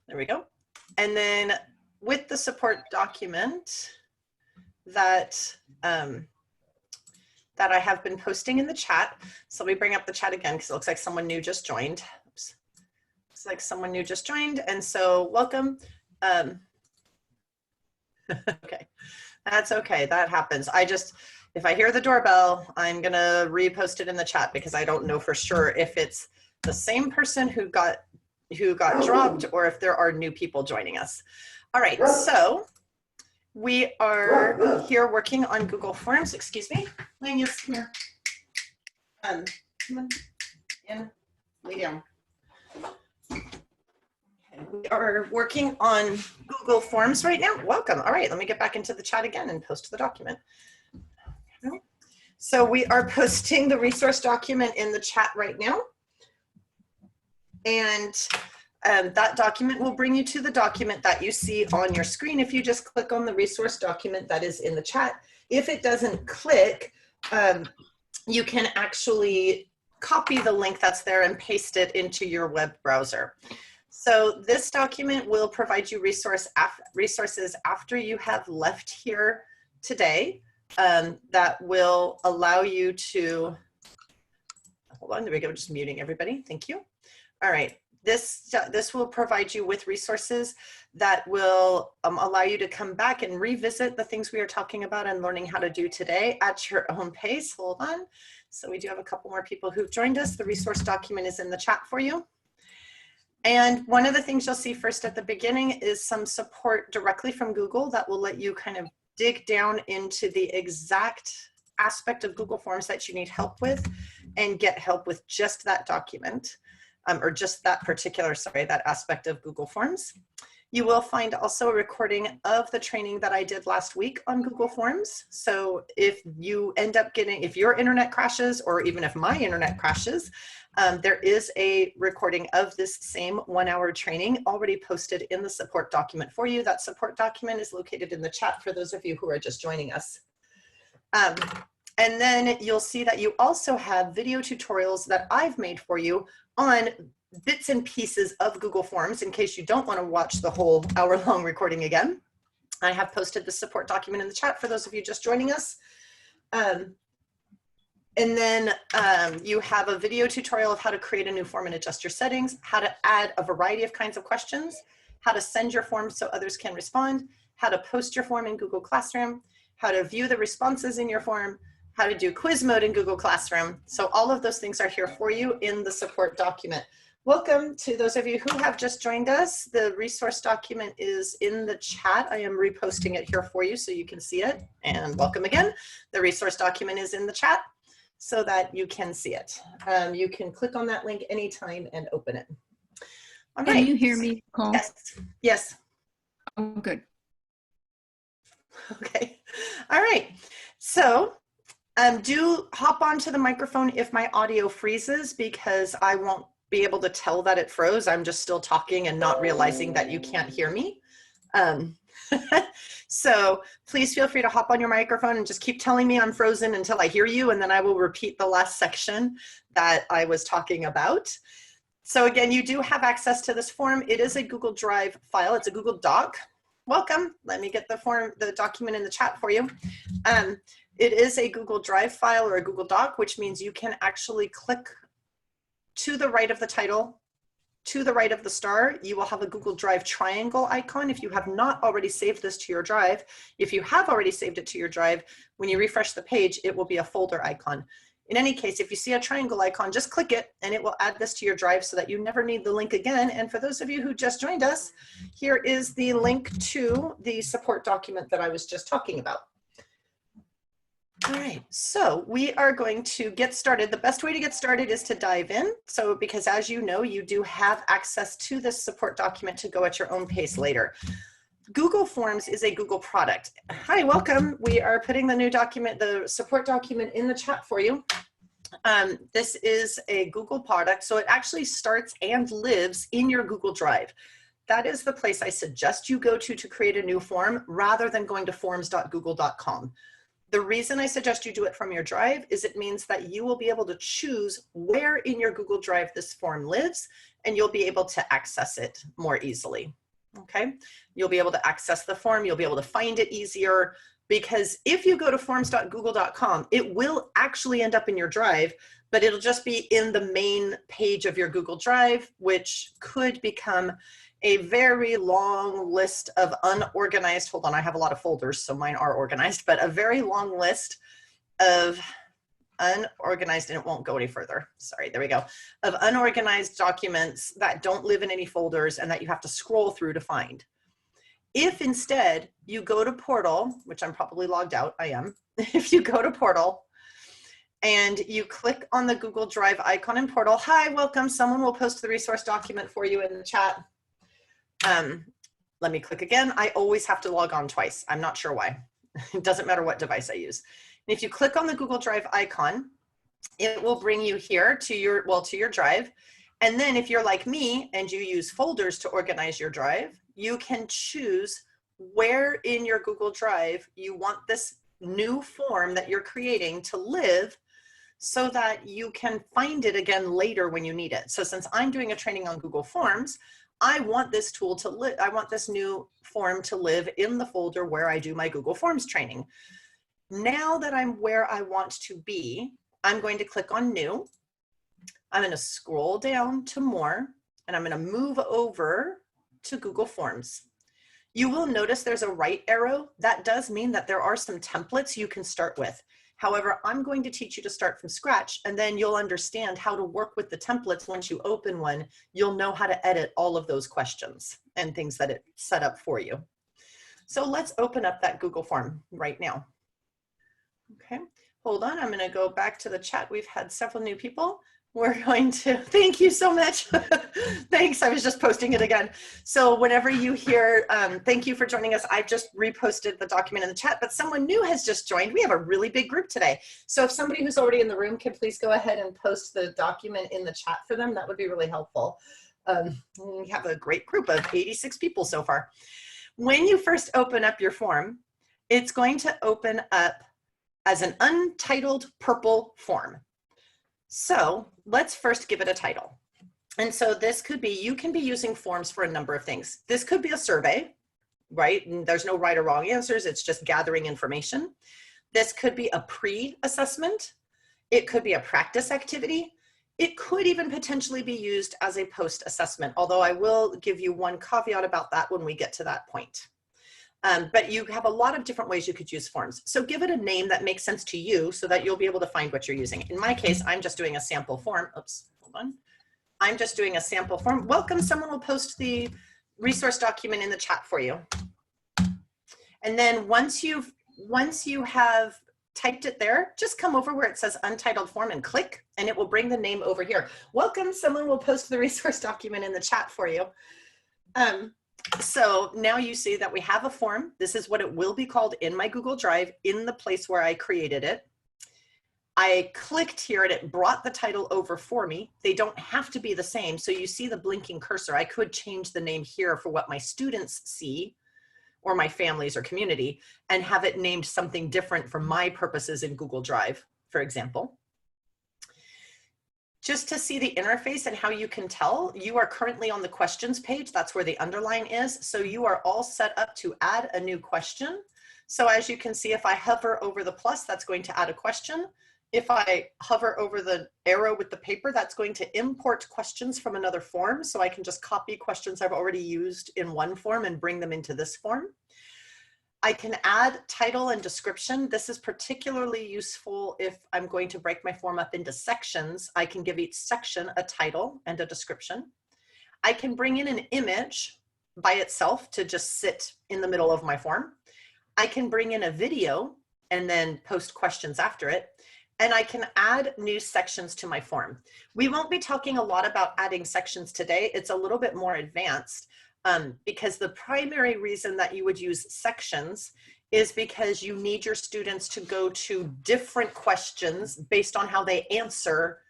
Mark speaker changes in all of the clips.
Speaker 1: There we go. And then with the support document that, that I have been posting in the chat. So let me bring up the chat again because it looks like someone new just joined. Oops. Looks like someone new just joined. And so welcome. Okay, that's okay. That happens. If I hear the doorbell, I'm going to repost it in the chat because I don't know for sure if it's the same person who got dropped or if there are new people joining us. All right, so we are here working on Google Forms. Excuse me. Lanius, come here. Come on in, lay down. Okay, we are working on Google Forms right now. Welcome. All right, let me get back into the chat again and post the document. So we are posting the resource document in the chat right now. And that document will bring you to the document that you see on your screen if you just click on the resource document that is in the chat. If it doesn't click, you can actually copy the link that's there and paste it into your web browser. So this document will provide you resources after you have left here today that will allow you to, hold on, there we go, just muting everybody, thank you. All right. This will provide you with resources that will allow you to come back and revisit the things we are talking about and learning how to do today at your own pace. Hold on. So we do have a couple more people who've joined us. The resource document is in the chat for you. And one of the things you'll see first at the beginning is some support directly from Google that will let you kind of dig down into the exact aspect of Google Forms that you need help with and get help with just that document. Or just that particular, that aspect of Google Forms. You will find also a recording of the training that I did last week on Google Forms. So if you end up if your internet crashes, or even if my internet crashes, there is a recording of this same 1-hour training already posted in the support document for you. That support document is located in the chat for those of you who are just joining us. And then you'll see that you also have video tutorials that I've made for you on bits and pieces of Google Forms in case you don't want to watch the whole hour-long recording again. I have posted the support document in the chat for those of you just joining us. And then you have a video tutorial of how to create a new form and adjust your settings, how to add a variety of kinds of questions, how to send your form so others can respond, how to post your form in Google Classroom, how to view the responses in your form, how to do quiz mode in Google Classroom. So all of those things are here for you in the support document. Welcome to those of you who have just joined us. The resource document is in the chat. I am reposting it here for you so you can see it. And welcome again. The resource document is in the chat so that you can see it. You can click on that link anytime and open it. All right.
Speaker 2: Can you hear me, Nicole?
Speaker 1: Yes. Yes.
Speaker 2: Oh, good.
Speaker 1: Okay. All right. So do hop onto the microphone if my audio freezes, because I won't be able to tell that it froze. I'm just still talking and not realizing that you can't hear me. So please feel free to hop on your microphone and just keep telling me I'm frozen until I hear you, and then I will repeat the last section that I was talking about. So again, you do have access to this form. It is a Google Drive file. It's a Google Doc. Welcome. Let me get the document in the chat for you. It is a Google Drive file or a Google Doc, which means you can actually click to the right of the title, to the right of the star. You will have a Google Drive triangle icon if you have not already saved this to your drive. If you have already saved it to your drive, when you refresh the page, it will be a folder icon. In any case, if you see a triangle icon, just click it and it will add this to your drive so that you never need the link again. And for those of you who just joined us, here is the link to the support document that I was just talking about. All right, so we are going to get started. The best way to get started is to dive in. So because as you know, you do have access to this support document to go at your own pace later. Google Forms is a Google product. Hi, welcome. We are putting the new document, the support document, in the chat for you. This is a Google product, so it actually starts and lives in your Google Drive. That is the place I suggest you go to create a new form rather than going to forms.google.com. The reason I suggest you do it from your drive is it means that you will be able to choose where in your Google Drive this form lives, and you'll be able to access it more easily. Okay, you'll be able to access the form, you'll be able to find it easier, because if you go to forms.google.com, it will actually end up in your drive, but it'll just be in the main page of your Google Drive, which could become a very long list of unorganized, hold on, I have a lot of folders, so mine are organized, but a very long list of unorganized, and it won't go any further. Sorry, there we go. Of unorganized documents that don't live in any folders and that you have to scroll through to find. If instead you go to Portal, which I'm probably logged out, I am. If you go to Portal and you click on the Google Drive icon in Portal, hi, welcome, someone will post the resource document for you in the chat. Let me click again. I always have to log on twice. I'm not sure why. It doesn't matter what device I use. And if you click on the Google Drive icon, it will bring you here to your, well, to your drive. And then if you're like me and you use folders to organize your drive, you can choose where in your Google Drive you want this new form that you're creating to live, so that you can find it again later when you need it. So since I'm doing a training on Google Forms, I want this tool to live, I want this new form to live in the folder where I do my Google Forms training. Now that I'm where I want to be, I'm going to click on New. I'm going to scroll down to More, and I'm going to move over to Google Forms. You will notice there's a right arrow. That does mean that there are some templates you can start with. However, I'm going to teach you to start from scratch, and then you'll understand how to work with the templates. Once you open one, you'll know how to edit all of those questions and things that it set up for you. So let's open up that Google form right now. Okay, hold on, I'm going to go back to the chat. We've had several new people. We're going to, thank you so much. Thanks, I was just posting it again. So whenever you hear, thank you for joining us. I've just reposted the document in the chat, but someone new has just joined. We have a really big group today. So if somebody who's already in the room can please go ahead and post the document in the chat for them, that would be really helpful. We have a great group of 86 people so far. When you first open up your form, it's going to open up as an untitled purple form. So let's first give it a title. And so this could be, you can be using forms for a number of things. This could be a survey, right? And there's no right or wrong answers. It's just gathering information. This could be a pre-assessment. It could be a practice activity. It could even potentially be used as a post-assessment, although I will give you one caveat about that when we get to that point. But you have a lot of different ways you could use forms. So give it a name that makes sense to you so that you'll be able to find what you're using. In my case, I'm just doing a sample form. Oops, hold on. I'm just doing a sample form. Welcome, someone will post the resource document in the chat for you. And then once you have typed it there, just come over where it says untitled form and click, and it will bring the name over here. Welcome, someone will post the resource document in the chat for you. So now you see that we have a form. This is what it will be called in my Google Drive in the place where I created it. I clicked here and it brought the title over for me. They don't have to be the same. So you see the blinking cursor. I could change the name here for what my students see or my families or community and have it named something different for my purposes in Google Drive, for example. Just to see the interface and how you can tell, you are currently on the questions page. That's where the underline is. So you are all set up to add a new question. So as you can see, if I hover over the plus, that's going to add a question. If I hover over the arrow with the paper, that's going to import questions from another form. So I can just copy questions I've already used in one form and bring them into this form. I can add title and description. This is particularly useful if I'm going to break my form up into sections. I can give each section a title and a description. I can bring in an image by itself to just sit in the middle of my form. I can bring in a video and then post questions after it. And I can add new sections to my form. We won't be talking a lot about adding sections today. It's a little bit more advanced. Because the primary reason that you would use sections is because you need your students to go to different questions based on how they answer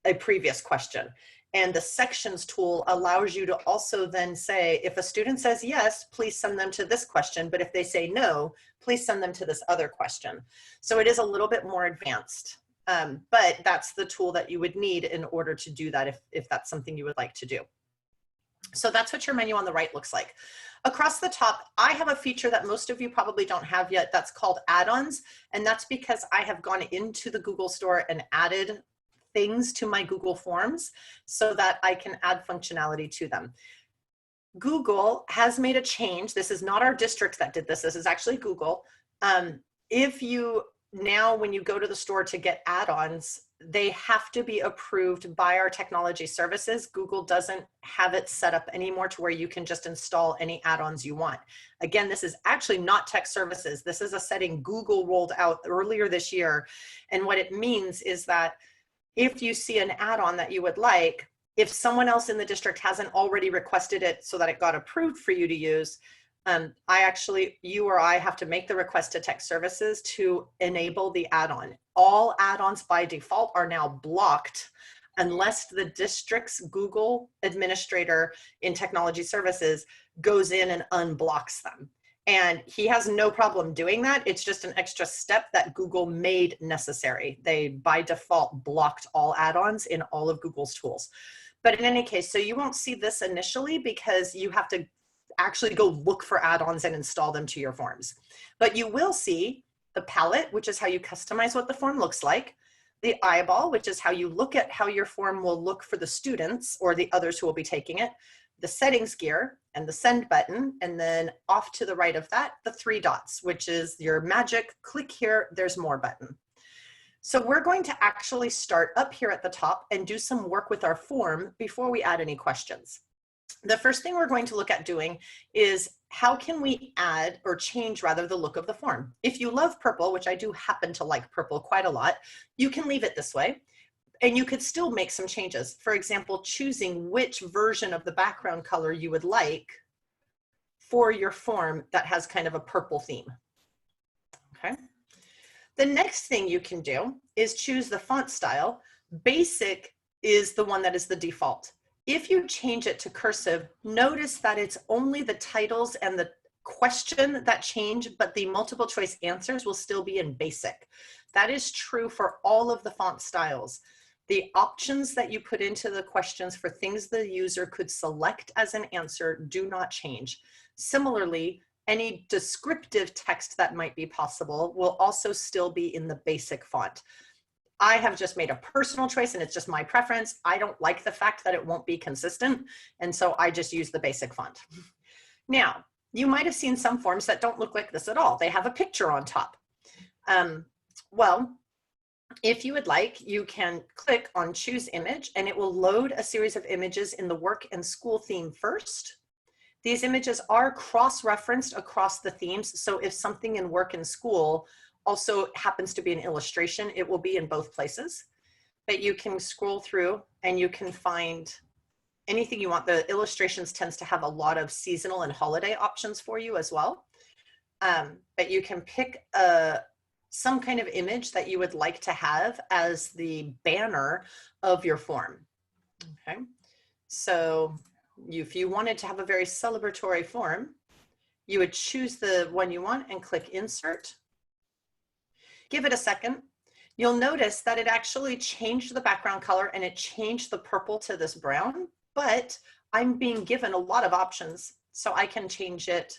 Speaker 1: a previous question. And the sections tool allows you to also then say, if a student says yes, please send them to this question. But if they say no, please send them to this other question. So it is a little bit more advanced. But that's the tool that you would need in order to do that if that's something you would like to do. So that's what your menu on the right looks like. Across the top, I have a feature that most of you probably don't have yet that's called add-ons. And that's because I have gone into the Google store and added things to my Google Forms so that I can add functionality to them. Google has made a change. This is not our district that did this. This is actually Google. If you now, when you go to the store to get add-ons, they have to be approved by our technology services. Google doesn't have it set up anymore to where you can just install any add-ons you want. Again, this is actually not tech services. This is a setting Google rolled out earlier this year. And what it means is that if you see an add-on that you would like, if someone else in the district hasn't already requested it so that it got approved for you to use, you or I have to make the request to tech services to enable the add-on. All add-ons by default are now blocked unless the district's Google administrator in technology services goes in and unblocks them. And he has no problem doing that. It's just an extra step that Google made necessary. They, by default, blocked all add-ons in all of Google's tools. But in any case, so you won't see this initially because you have to actually go look for add-ons and install them to your forms. But you will see the palette, which is how you customize what the form looks like, the eyeball, which is how you look at how your form will look for the students or the others who will be taking it, the settings gear, and the send button, and then off to the right of that, the 3 dots, which is your magic click here, there's more button. So we're going to actually start up here at the top and do some work with our form before we add any questions. The first thing we're going to look at doing is how can we add or change rather the look of the form. If you love purple, which I do happen to like purple quite a lot, you can leave it this way. And you could still make some changes. For example, choosing which version of the background color you would like for your form that has kind of a purple theme. Okay. The next thing you can do is choose the font style. Basic is the one that is the default. If you change it to cursive, notice that it's only the titles and the question that change, but the multiple choice answers will still be in basic. That is true for all of the font styles. The options that you put into the questions for things the user could select as an answer do not change. Similarly, any descriptive text that might be possible will also still be in the basic font. I have just made a personal choice and it's just my preference. I don't like the fact that it won't be consistent. And so I just use the basic font. Now, you might have seen some forms that don't look like this at all. They have a picture on top. Well, if you would like, you can click on choose image and it will load a series of images in the work and school theme first. These images are cross-referenced across the themes. So if something in work and school also happens to be an illustration, it will be in both places. But you can scroll through and you can find anything you want. The illustrations tends to have a lot of seasonal and holiday options for you as well. But you can pick some kind of image that you would like to have as the banner of your form. Okay, so if you wanted to have a very celebratory form, you would choose the one you want and click insert. Give it a second. You'll notice that it actually changed the background color and it changed the purple to this brown, but I'm being given a lot of options. So I can change it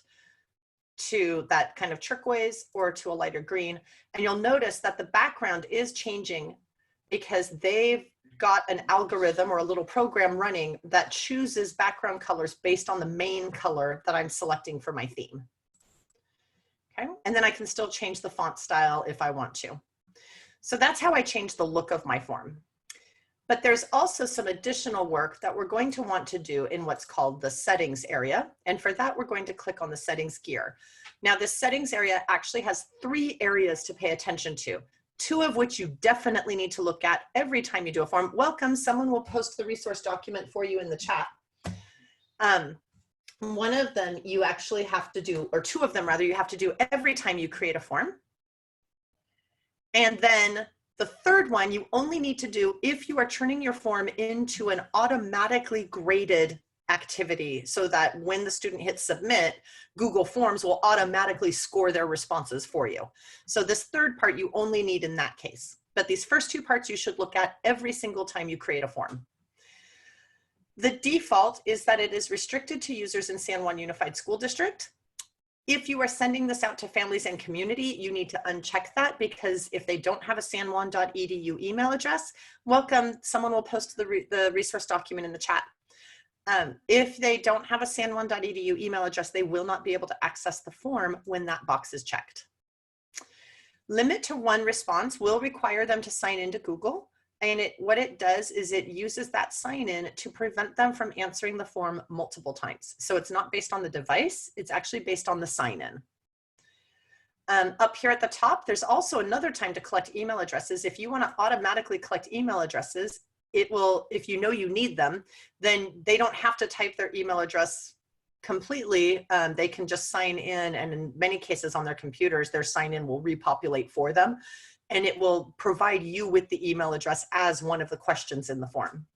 Speaker 1: to that kind of turquoise or to a lighter green. And you'll notice that the background is changing because they've got an algorithm or a little program running that chooses background colors based on the main color that I'm selecting for my theme. Okay, and then I can still change the font style if I want to. So that's how I change the look of my form. But there's also some additional work that we're going to want to do in what's called the settings area. And for that, we're going to click on the settings gear. Now, this settings area actually has 3 areas to pay attention to, 2 of which you definitely need to look at every time you do a form. Welcome, someone will post the resource document for you in the chat. One of them you actually have to do, or 2 of them rather, you have to do every time you create a form. And then The third one you only need to do if you are turning your form into an automatically graded activity, so that when the student hits submit, Google Forms will automatically score their responses for you. So this third part you only need in that case. But these first two parts you should look at every single time you create a form. The default is that it is restricted to users in San Juan Unified School District. If you are sending this out to families and community, you need to uncheck that, because if they don't have a sanjuan.edu email address, welcome, someone will post the resource document in the chat. If they don't have a sanjuan.edu email address, they will not be able to access the form when that box is checked. Limit to one response will require them to sign into Google. And what it does is it uses that sign in to prevent them from answering the form multiple times. So it's not based on the device, it's actually based on the sign in. Up here at the top, there's also another time to collect email addresses. If you want to automatically collect email addresses, it will, if you know you need them, then they don't have to type their email address completely. They can just sign in, and in many cases on their computers, their sign in will repopulate for them, and it will provide you with the email address as one of the questions in the form.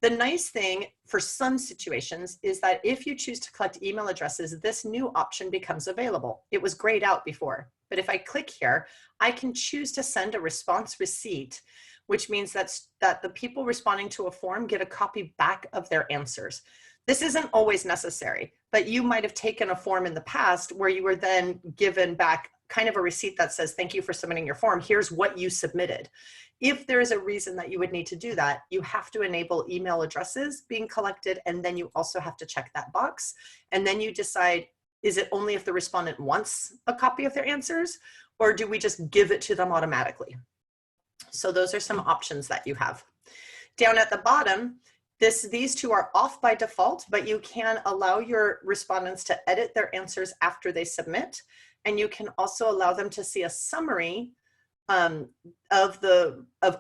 Speaker 1: The nice thing for some situations is that if you choose to collect email addresses, this new option becomes available. It was grayed out before, but if I click here, I can choose to send a response receipt, which means that the people responding to a form get a copy back of their answers. This isn't always necessary, but you might have taken a form in the past where you were then given back kind of a receipt that says, thank you for submitting your form. Here's what you submitted. If there is a reason that you would need to do that, you have to enable email addresses being collected, and then you also have to check that box. And then you decide, is it only if the respondent wants a copy of their answers, or do we just give it to them automatically? So those are some options that you have. Down at the bottom, these two are off by default, but you can allow your respondents to edit their answers after they submit. And you can also allow them to see a summary of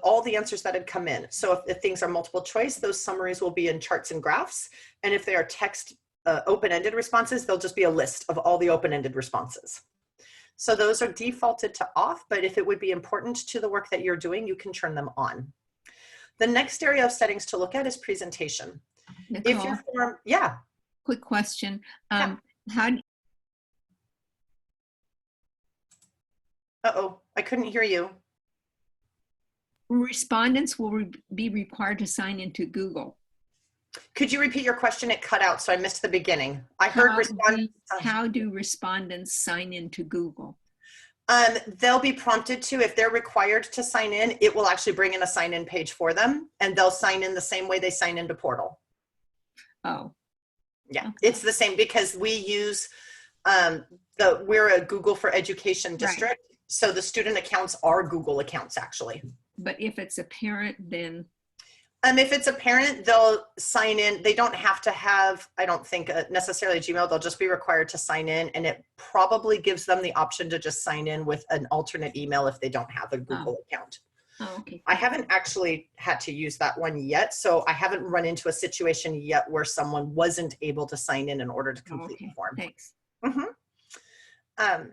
Speaker 1: all the answers that had come in. So if things are multiple choice, those summaries will be in charts and graphs. And if they are text open-ended responses, they'll just be a list of all the open-ended responses. So those are defaulted to off, but if it would be important to the work that you're doing, you can turn them on. The next area of settings to look at is presentation.
Speaker 2: Nicole,
Speaker 1: If your form, yeah.
Speaker 2: quick question.
Speaker 1: Yeah. Uh-oh, I couldn't hear you.
Speaker 2: Respondents will be required to sign into Google.
Speaker 1: Could you repeat your question? It cut out, so I missed the beginning. I heard respondents.
Speaker 2: How do respondents sign into Google?
Speaker 1: They'll be prompted to, if they're required to sign in, it will actually bring in a sign-in page for them, and they'll sign in the same way they sign into Portal.
Speaker 2: Oh.
Speaker 1: Yeah,
Speaker 2: Okay.
Speaker 1: it's the same, because we use, we're a Google for Education district, right. So the student accounts are Google accounts, actually.
Speaker 2: But if it's a parent, then?
Speaker 1: If it's a parent, they'll sign in. They don't have to have, I don't think, necessarily a Gmail. They'll just be required to sign in, and it probably gives them the option to just sign in with an alternate email if they don't have a Google account.
Speaker 2: Oh, okay.
Speaker 1: I haven't actually had to use that one yet, so I haven't run into a situation yet where someone wasn't able to sign in order to complete the form.
Speaker 2: Thanks.
Speaker 1: Mm-hmm.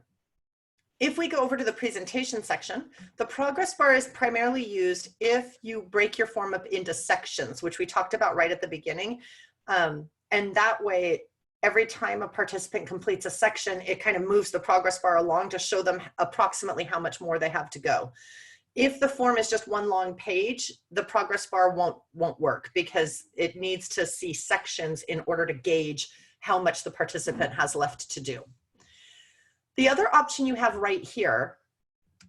Speaker 1: If we go over to the presentation section, the progress bar is primarily used if you break your form up into sections, which we talked about right at the beginning. And that way, every time a participant completes a section, it kind of moves the progress bar along to show them approximately how much more they have to go. If the form is just one long page, the progress bar won't work, because it needs to see sections in order to gauge how much the participant has left to do. The other option you have right here,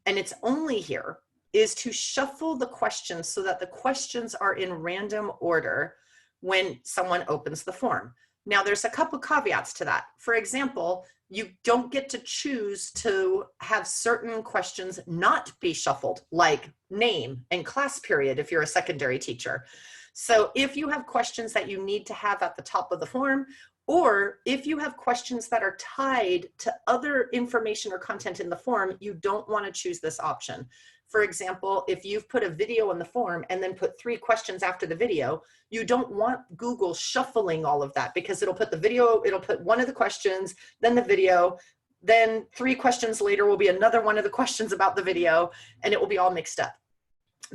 Speaker 1: and it's only here, is to shuffle the questions so that the questions are in random order when someone opens the form. Now, there's a couple caveats to that. For example, you don't get to choose to have certain questions not be shuffled, like name and class period if you're a secondary teacher. So if you have questions that you need to have at the top of the form, or if you have questions that are tied to other information or content in the form, you don't want to choose this option. For example, if you've put a video in the form and then put 3 questions after the video, you don't want Google shuffling all of that, because it'll put the video, it'll put one of the questions, then the video, then 3 questions later will be another one of the questions about the video, and it will be all mixed up.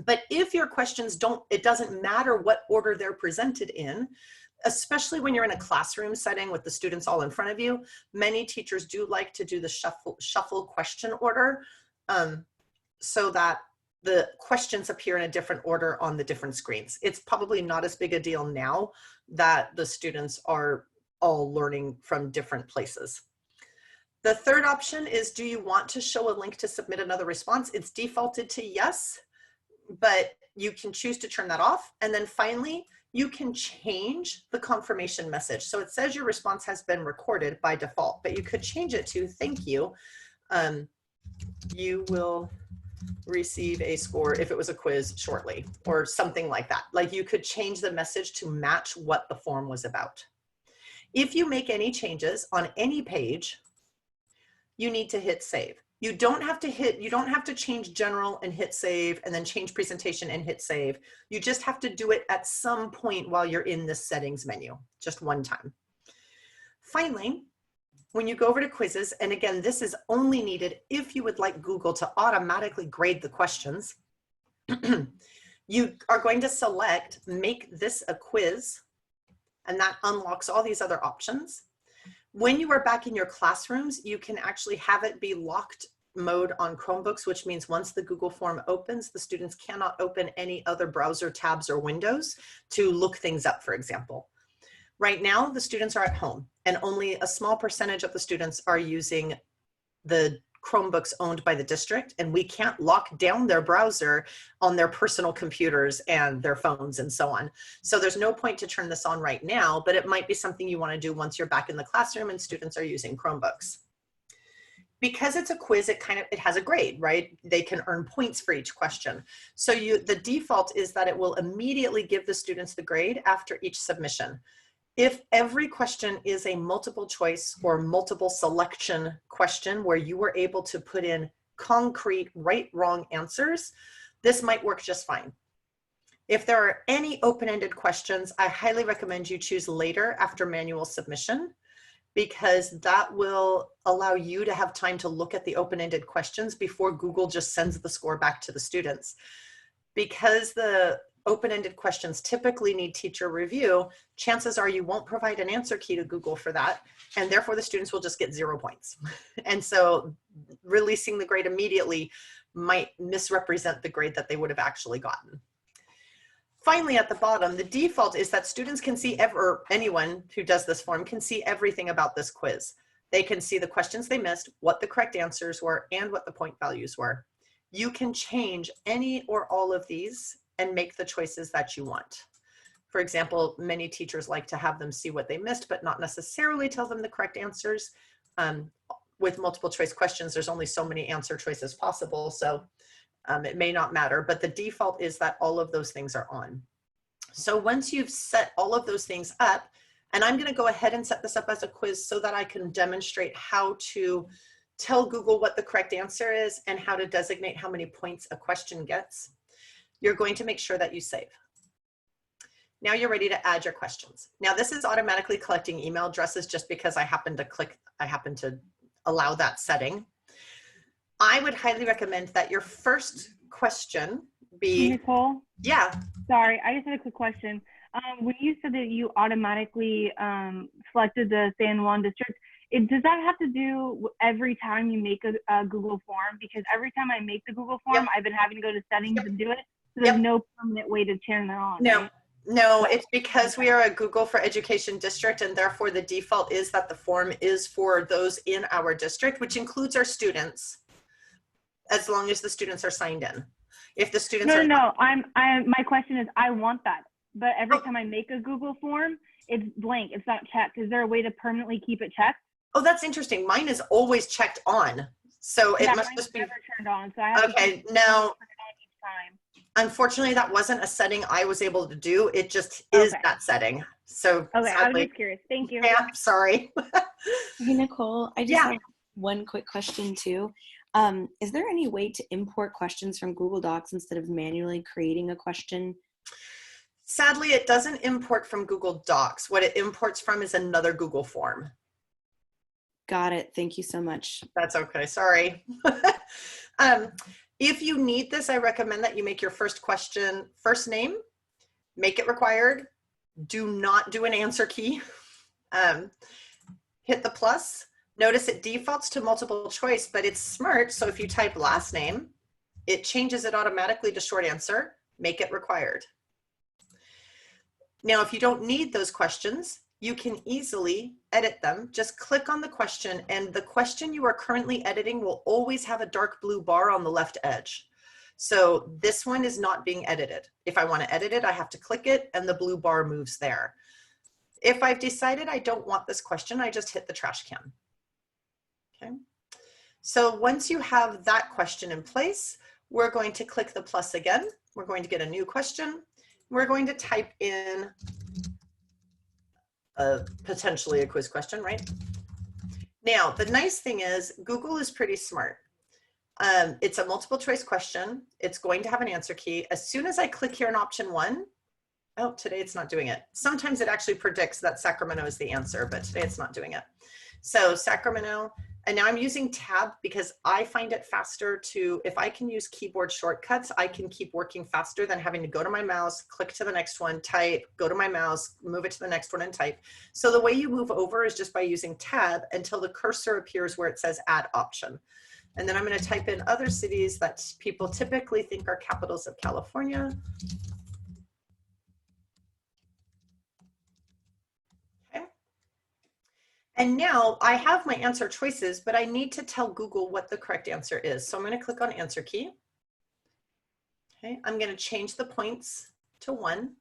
Speaker 1: But if your questions it doesn't matter what order they're presented in, especially when you're in a classroom setting with the students all in front of you, many teachers do like to do the shuffle question order, so that the questions appear in a different order on the different screens. It's probably not as big a deal now that the students are all learning from different places. The third option is, do you want to show a link to submit another response? It's defaulted to yes, but you can choose to turn that off. And then finally, you can change the confirmation message. So it says your response has been recorded by default, but you could change it to thank you. You will receive a score if it was a quiz shortly, or something like that. Like, you could change the message to match what the form was about. If you make any changes on any page, you need to hit save. You don't have to change general and hit save, and then change presentation and hit save. You just have to do it at some point while you're in the settings menu, just one time. Finally, when you go over to quizzes, and again, this is only needed if you would like Google to automatically grade the questions, you are going to select make this a quiz, and that unlocks all these other options. When you are back in your classrooms, you can actually have it be locked mode on Chromebooks, which means once the Google form opens, the students cannot open any other browser tabs or windows to look things up, for example. Right now, the students are at home, and only a small percentage of the students are using the Chromebooks owned by the district, and we can't lock down their browser on their personal computers and their phones and so on. So there's no point to turn this on right now, but it might be something you want to do once you're back in the classroom and students are using Chromebooks. Because it's a quiz, it has a grade, right? They can earn points for each question. So the default is that it will immediately give the students the grade after each submission. If every question is a multiple choice or multiple selection question where you were able to put in concrete right, wrong answers, this might work just fine. If there are any open-ended questions, I highly recommend you choose later after manual submission, because that will allow you to have time to look at the open-ended questions before Google just sends the score back to the students. Because the open-ended questions typically need teacher review, chances are you won't provide an answer key to Google for that, and therefore the students will just get 0 points. And so releasing the grade immediately might misrepresent the grade that they would have actually gotten. Finally, at the bottom, the default is that students can see, or anyone who does this form can see everything about this quiz. They can see the questions they missed, what the correct answers were, and what the point values were. You can change any or all of these and make the choices that you want. For example, many teachers like to have them see what they missed, but not necessarily tell them the correct answers. With multiple choice questions, there's only so many answer choices possible, so it may not matter, but the default is that all of those things are on. So once you've set all of those things up, and I'm gonna go ahead and set this up as a quiz so that I can demonstrate how to tell Google what the correct answer is and how to designate how many points a question gets. You're going to make sure that you save. Now you're ready to add your questions. Now this is automatically collecting email addresses just because I happen to allow that setting. I would highly recommend that your first question be—
Speaker 3: Nicole?
Speaker 1: Yeah.
Speaker 3: Sorry, I just had a quick question. When you said that you automatically selected the San Juan district, does that have to do every time you make a Google form? Because every time I make the Google form, I've been having to go to settings and do it. So there's no permanent way to turn that on.
Speaker 1: No,
Speaker 3: right?
Speaker 1: no, it's because we are a Google for Education district, and therefore the default is that the form is for those in our district, which includes our students, as long as the students are signed in. If the students
Speaker 3: my question is, I want that, but every time I make a Google form, it's blank. It's not checked. Is there a way to permanently keep it checked?
Speaker 1: Oh, that's interesting. Mine is always checked on, so it must just be
Speaker 3: never turned on. So I have
Speaker 1: okay. Now, unfortunately, that wasn't a setting I was able to do. It just is that setting. So
Speaker 3: okay,
Speaker 1: sadly,
Speaker 3: I was just curious. Thank you.
Speaker 1: Yeah, sorry.
Speaker 4: Hey, Nicole, I just have one quick question too. Is there any way to import questions from Google Docs instead of manually creating a question?
Speaker 1: Sadly, it doesn't import from Google Docs. What it imports from is another Google form. Got
Speaker 4: it. Thank you so much.
Speaker 1: That's okay. Sorry. If you need this, I recommend that you make your first question first name, make it required. Do not do an answer key. Hit the plus. Notice it defaults to multiple choice, but it's smart. So if you type last name, it changes it automatically to short answer. Make it required. Now, if you don't need those questions, you can easily edit them. Just click on the question, and the question you are currently editing will always have a dark blue bar on the left edge. So this one is not being edited. If I want to edit it, I have to click it and the blue bar moves there. If I've decided I don't want this question, I just hit the trash can. Okay. So once you have that question in place, we're going to click the plus again. We're going to get a new question. We're going to type in potentially a quiz question, right? Now, the nice thing is Google is pretty smart. It's a multiple choice question. It's going to have an answer key. As soon as I click here in option 1, oh, today it's not doing it. Sometimes it actually predicts that Sacramento is the answer, but today it's not doing it. So Sacramento, and now I'm using tab because I find it faster to, if I can use keyboard shortcuts, I can keep working faster than having to go to my mouse, click to the next one, type, go to my mouse, move it to the next one and type. So the way you move over is just by using tab until the cursor appears where it says add option. And then I'm going to type in other cities that people typically think are capitals of California. Okay. And now I have my answer choices, but I need to tell Google what the correct answer is. So I'm going to click on answer key. Okay. I'm going to change the points to 1.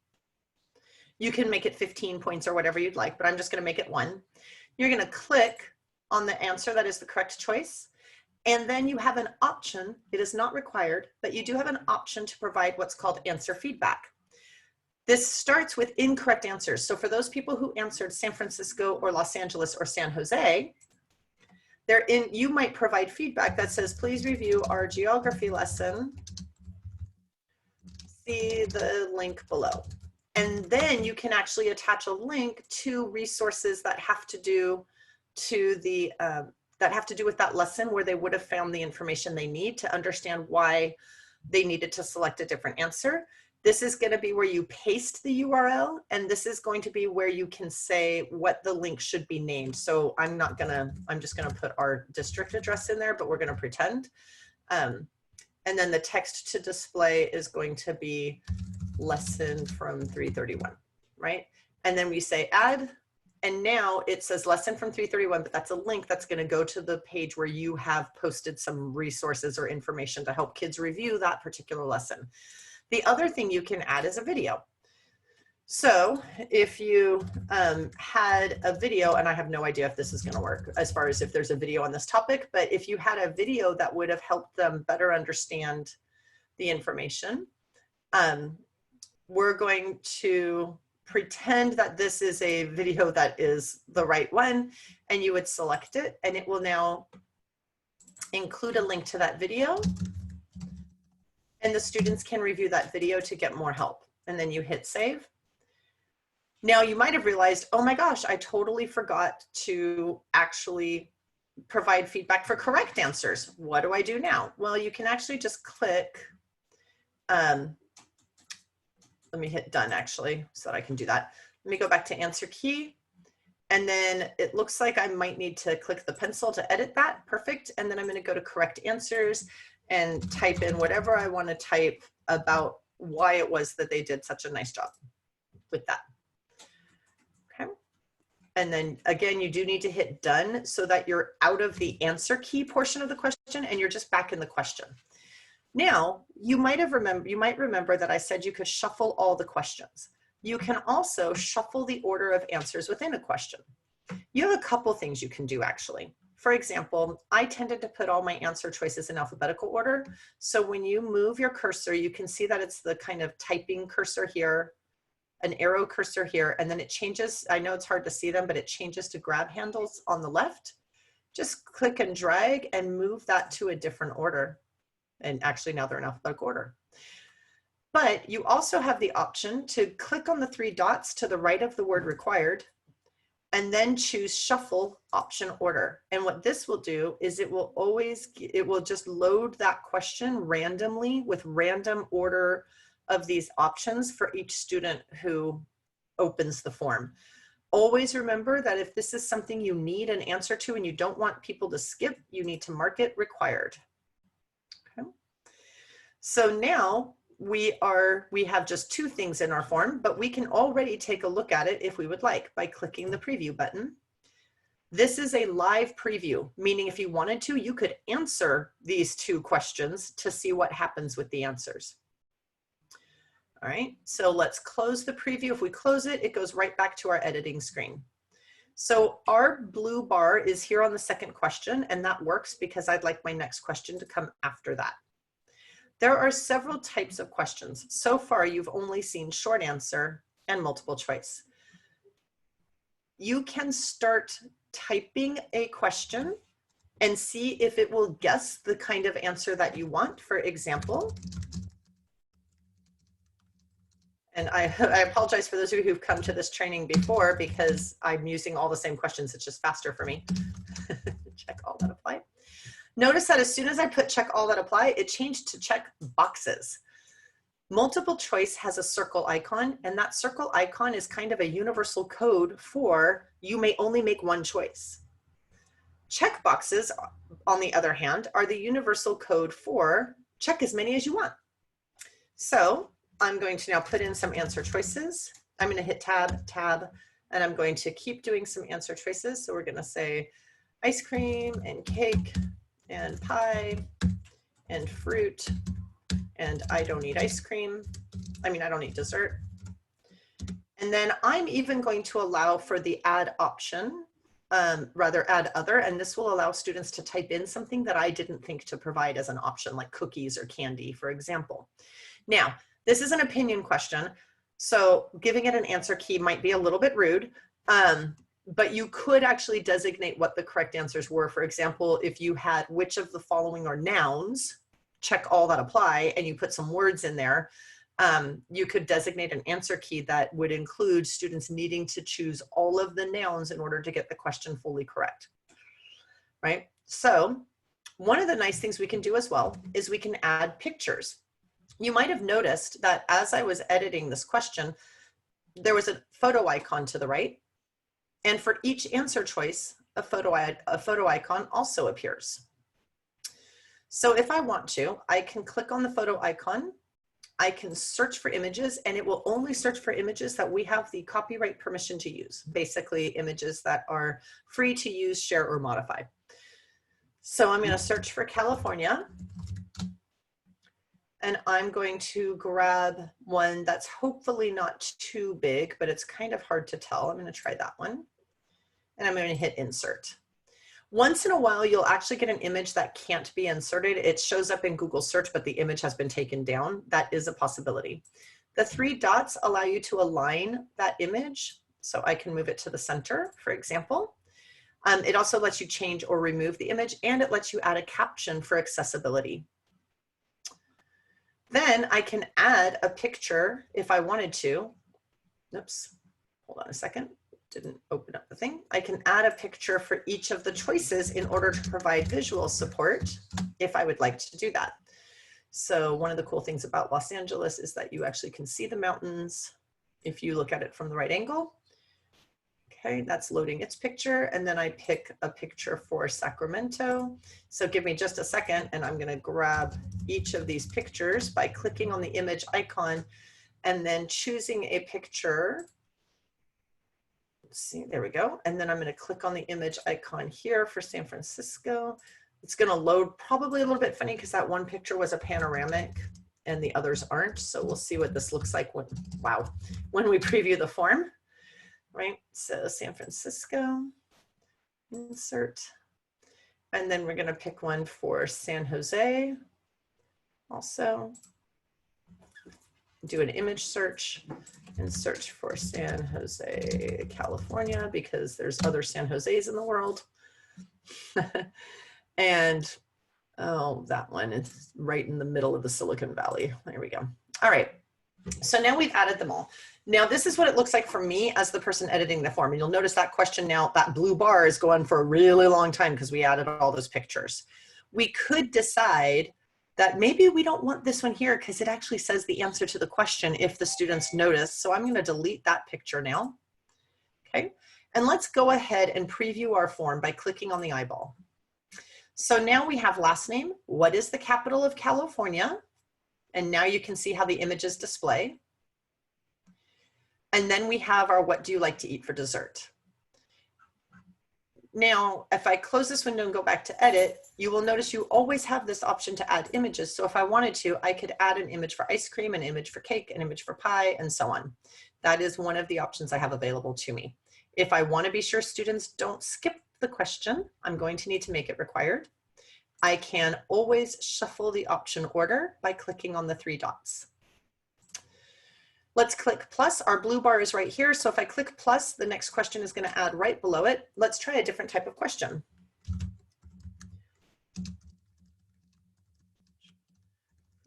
Speaker 1: You can make it 15 points or whatever you'd like, but I'm just going to make it 1. You're going to click on the answer that is the correct choice. And then you have an option, it is not required, but you do have an option to provide what's called answer feedback. This starts with incorrect answers. So for those people who answered San Francisco or Los Angeles or San Jose, you might provide feedback that says, please review our geography lesson. See the link below. And then you can actually attach a link to resources that have to do to the that have to do with that lesson where they would have found the information they need to understand why they needed to select a different answer. This is going to be where you paste the URL, and this is going to be where you can say what the link should be named. So I'm just going to put our district address in there, but we're going to pretend. And then the text to display is going to be lesson from 331, right? And then we say add. And now it says lesson from 331, but that's a link that's going to go to the page where you have posted some resources or information to help kids review that particular lesson. The other thing you can add is a video. So if you had a video, and I have no idea if this is going to work as far as if there's a video on this topic, but if you had a video that would have helped them better understand the information, we're going to pretend that this is a video that is the right one, and you would select it, and it will now include a link to that video, and the students can review that video to get more help. And then you hit save. Now you might have realized, oh my gosh, I totally forgot to actually provide feedback for correct answers. What do I do now? Well, you can actually just click, let me hit done actually, so that I can do that. Let me go back to answer key. And then it looks like I might need to click the pencil to edit that. Perfect. And then I'm going to go to correct answers and type in whatever I want to type about why it was that they did such a nice job with that. Okay. And then again, you do need to hit done so that you're out of the answer key portion of the question and you're just back in the question. Now, you might remember that I said you could shuffle all the questions. You can also shuffle the order of answers within a question. You have a couple things you can do actually. For example, I tended to put all my answer choices in alphabetical order. So when you move your cursor, you can see that it's the kind of typing cursor here, an arrow cursor here, and then it changes. I know it's hard to see them, but it changes to grab handles on the left. Just click and drag and move that to a different order. And actually now they're in alphabetical order. But you also have the option to click on the 3 dots to the right of the word required and then choose shuffle option order. And what this will do is it will just load that question randomly with random order of these options for each student who opens the form. Always remember that if this is something you need an answer to and you don't want people to skip, you need to mark it required. Okay. So now we have just 2 things in our form, but we can already take a look at it if we would like by clicking the preview button. This is a live preview, meaning if you wanted to, you could answer these 2 questions to see what happens with the answers. All right, so let's close the preview. If we close it, it goes right back to our editing screen. So our blue bar is here on the second question, and that works because I'd like my next question to come after that. There are several types of questions. So far, you've only seen short answer and multiple choice. You can start typing a question and see if it will guess the kind of answer that you want. For example, and I apologize for those of you who've come to this training before because I'm using all the same questions. It's just faster for me. Check all that apply. Notice that as soon as I put check all that apply, it changed to check boxes. Multiple choice has a circle icon, and that circle icon is kind of a universal code for you may only make one choice. Check boxes, on the other hand, are the universal code for check as many as you want. So I'm going to now put in some answer choices. I'm going to hit tab, and I'm going to keep doing some answer choices. So we're going to say ice cream and cake and pie and fruit, and I don't eat ice cream. I mean, I don't eat dessert. And then I'm even going to allow for the add option, rather add other, and this will allow students to type in something that I didn't think to provide as an option, like cookies or candy, for example. Now, this is an opinion question, so giving it an answer key might be a little bit rude, but you could actually designate what the correct answers were. For example, if you had which of the following are nouns, check all that apply, and you put some words in there, you could designate an answer key that would include students needing to choose all of the nouns in order to get the question fully correct, right? So one of the nice things we can do as well is we can add pictures. You might have noticed that as I was editing this question, there was a photo icon to the right. And for each answer choice, a photo icon also appears. So if I want to, I can click on the photo icon. I can search for images, and it will only search for images that we have the copyright permission to use. Basically, images that are free to use, share, or modify. So I'm going to search for California. And I'm going to grab one that's hopefully not too big, but it's kind of hard to tell. I'm going to try that one. And I'm going to hit insert. Once in a while, you'll actually get an image that can't be inserted. It shows up in Google search, but the image has been taken down. That is a possibility. The 3 dots allow you to align that image. So I can move it to the center, for example. It also lets you change or remove the image, and it lets you add a caption for accessibility. Then I can add a picture if I wanted to. Oops, hold on a second. Didn't open up the thing. I can add a picture for each of the choices in order to provide visual support if I would like to do that. So one of the cool things about Los Angeles is that you actually can see the mountains if you look at it from the right angle. Okay, that's loading its picture, and then I pick a picture for Sacramento. So give me just a second, and I'm gonna grab each of these pictures by clicking on the image icon and then choosing a picture. Let's see, there we go. And then I'm gonna click on the image icon here for San Francisco. It's gonna load probably a little bit funny because that one picture was a panoramic and the others aren't. So we'll see what this looks like when, wow, when we preview the form. Right, so San Francisco, insert, and then we're gonna pick one for San Jose, also. Do an image search and search for San Jose, California, because there's other San Jose's in the world. And, oh, that one is right in the middle of the Silicon Valley. There we go. All right, So now we've added them all. Now this is what it looks like for me as the person editing the form. And you'll notice that question now, that blue bar is going for a really long time because we added all those pictures. We could decide that maybe we don't want this one here because it actually says the answer to the question if the students notice. So I'm going to delete that picture now. Okay. And let's go ahead and preview our form by clicking on the eyeball. So now we have last name. What is the capital of California? And now you can see how the images display. And then we have our what do you like to eat for dessert? Now, if I close this window and go back to edit, you will notice you always have this option to add images. So if I wanted to, I could add an image for ice cream, an image for cake, an image for pie, and so on. That is one of the options I have available to me. If I want to be sure students don't skip the question, I'm going to need to make it required. I can always shuffle the option order by clicking on the 3 dots. Let's click plus. Our blue bar is right here. So if I click plus, the next question is going to add right below it. Let's try a different type of question.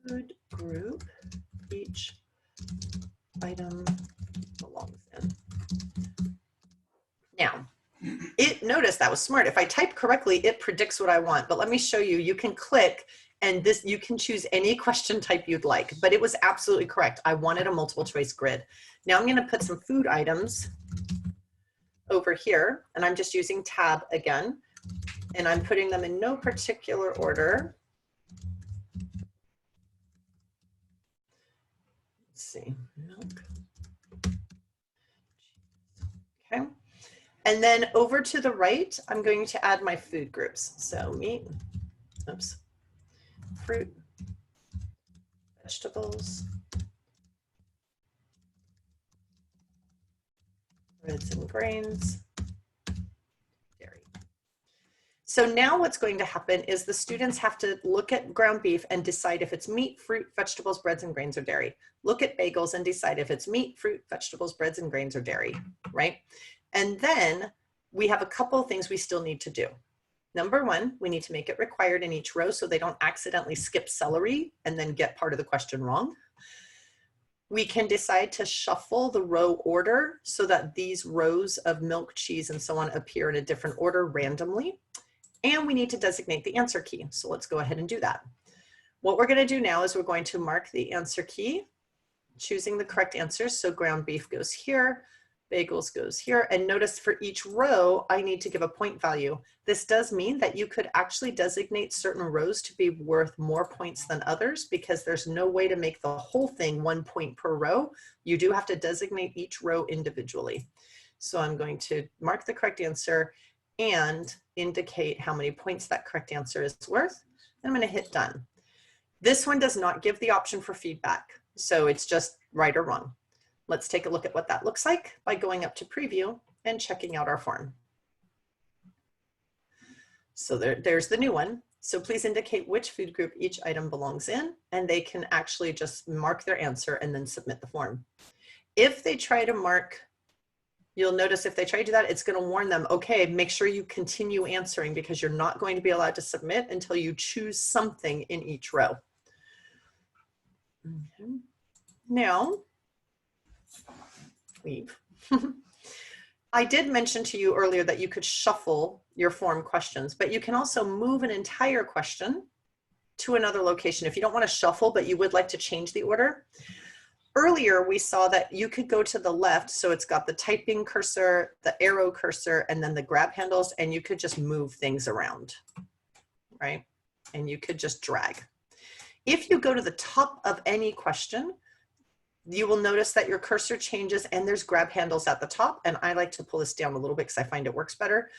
Speaker 1: Food group, each item belongs in. Now, notice that was smart. If I type correctly, it predicts what I want. But let me show you, you can click and you can choose any question type you'd like, but it was absolutely correct. I wanted a multiple choice grid. Now I'm going to put some food items over here, and I'm just using tab again, and I'm putting them in no particular order. Let's see, milk. Okay. And then over to the right, I'm going to add my food groups. So meat, oops, fruit, vegetables, breads and grains, dairy. So now what's going to happen is the students have to look at ground beef and decide if it's meat, fruit, vegetables, breads and grains, or dairy. Look at bagels and decide if it's meat, fruit, vegetables, breads and grains, or dairy, right? And then we have a couple of things we still need to do. Number 1, we need to make it required in each row so they don't accidentally skip celery and then get part of the question wrong. We can decide to shuffle the row order so that these rows of milk, cheese, and so on appear in a different order randomly. And we need to designate the answer key. So let's go ahead and do that. What we're going to do now is we're going to mark the answer key, choosing the correct answers. So ground beef goes here. Bagels goes here, and notice for each row, I need to give a point value. This does mean that you could actually designate certain rows to be worth more points than others because there's no way to make the whole thing 1 point per row. You do have to designate each row individually. So I'm going to mark the correct answer and indicate how many points that correct answer is worth. And I'm going to hit done. This one does not give the option for feedback, so it's just right or wrong. Let's take a look at what that looks like by going up to preview and checking out our form. So there's the new one. So please indicate which food group each item belongs in, and they can actually just mark their answer and then submit the form. If they try to mark, you'll notice if they try to do that, it's going to warn them, okay, make sure you continue answering because you're not going to be allowed to submit until you choose something in each row. Okay. Now, leave. I did mention to you earlier that you could shuffle your form questions, but you can also move an entire question to another location if you don't want to shuffle, but you would like to change the order. Earlier, we saw that you could go to the left, so it's got the typing cursor, the arrow cursor, and then the grab handles, and you could just move things around, right? And you could just drag. If you go to the top of any question, you will notice that your cursor changes and there's grab handles at the top. And I like to pull this down a little bit because I find it works better.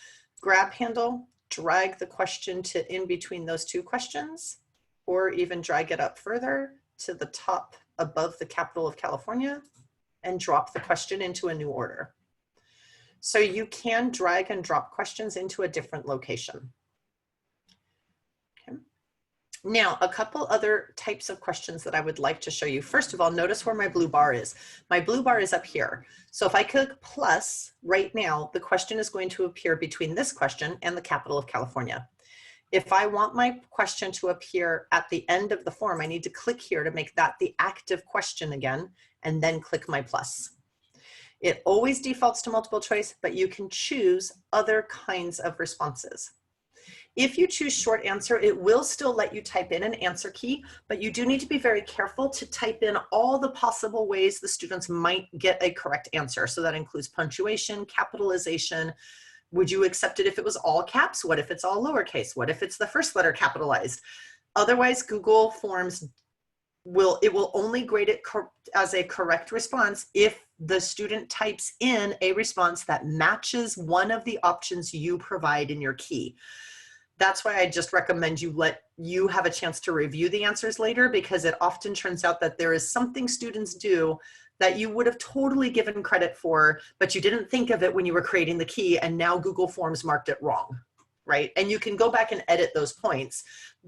Speaker 1: Grab handle, drag the question to in between those two questions, or even drag it up further to the top above the capital of California and drop the question into a new order. So you can drag and drop questions into a different location. Now, a couple other types of questions that I would like to show you. First of all, notice where my blue bar is. My blue bar is up here. So if I click plus right now, the question is going to appear between this question and the capital of California. If I want my question to appear at the end of the form, I need to click here to make that the active question again, and then click my plus. It always defaults to multiple choice, but you can choose other kinds of responses. If you choose short answer, it will still let you type in an answer key, but you do need to be very careful to type in all the possible ways the students might get a correct answer. So that includes punctuation, capitalization. Would you accept it if it was all caps? What if it's all lowercase? What if it's the first letter capitalized? Otherwise, Google Forms will only grade it as a correct response if the student types in a response that matches one of the options you provide in your key. That's why I just recommend you let you have a chance to review the answers later, because it often turns out that there is something students do that you would have totally given credit for, but you didn't think of it when you were creating the key, and now Google Forms marked it wrong, right? And you can go back and edit those points,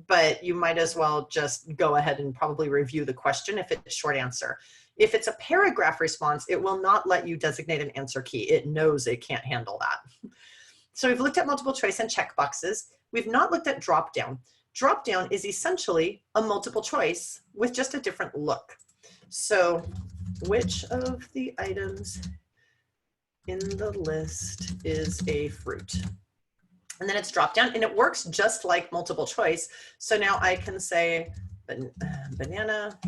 Speaker 1: but you might as well just go ahead and probably review the question if it's short answer. If it's a paragraph response, it will not let you designate an answer key. It knows it can't handle that. So we've looked at multiple choice and checkboxes. We've not looked at drop down. Drop down is essentially a multiple choice with just a different look. So which of the items in the list is a fruit? And then it's drop down, and it works just like multiple choice. So now I can say banana,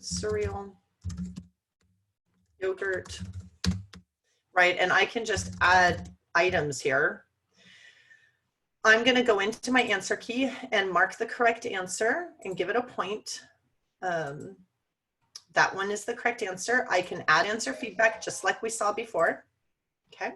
Speaker 1: cereal, yogurt, right? And I can just add items here. I'm going to go into my answer key and mark the correct answer and give it a point. That one is the correct answer. I can add answer feedback just like we saw before. Okay.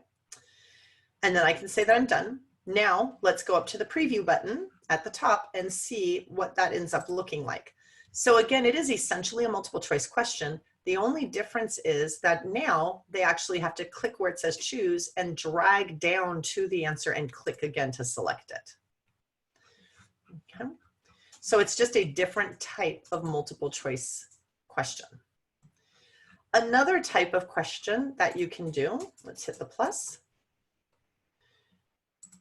Speaker 1: And then I can say that I'm done. Now let's go up to the preview button at the top and see what that ends up looking like. So again, it is essentially a multiple choice question. The only difference is that now they actually have to click where it says choose and drag down to the answer and click again to select it. Okay. So it's just a different type of multiple choice question. Another type of question that you can do, let's hit the plus,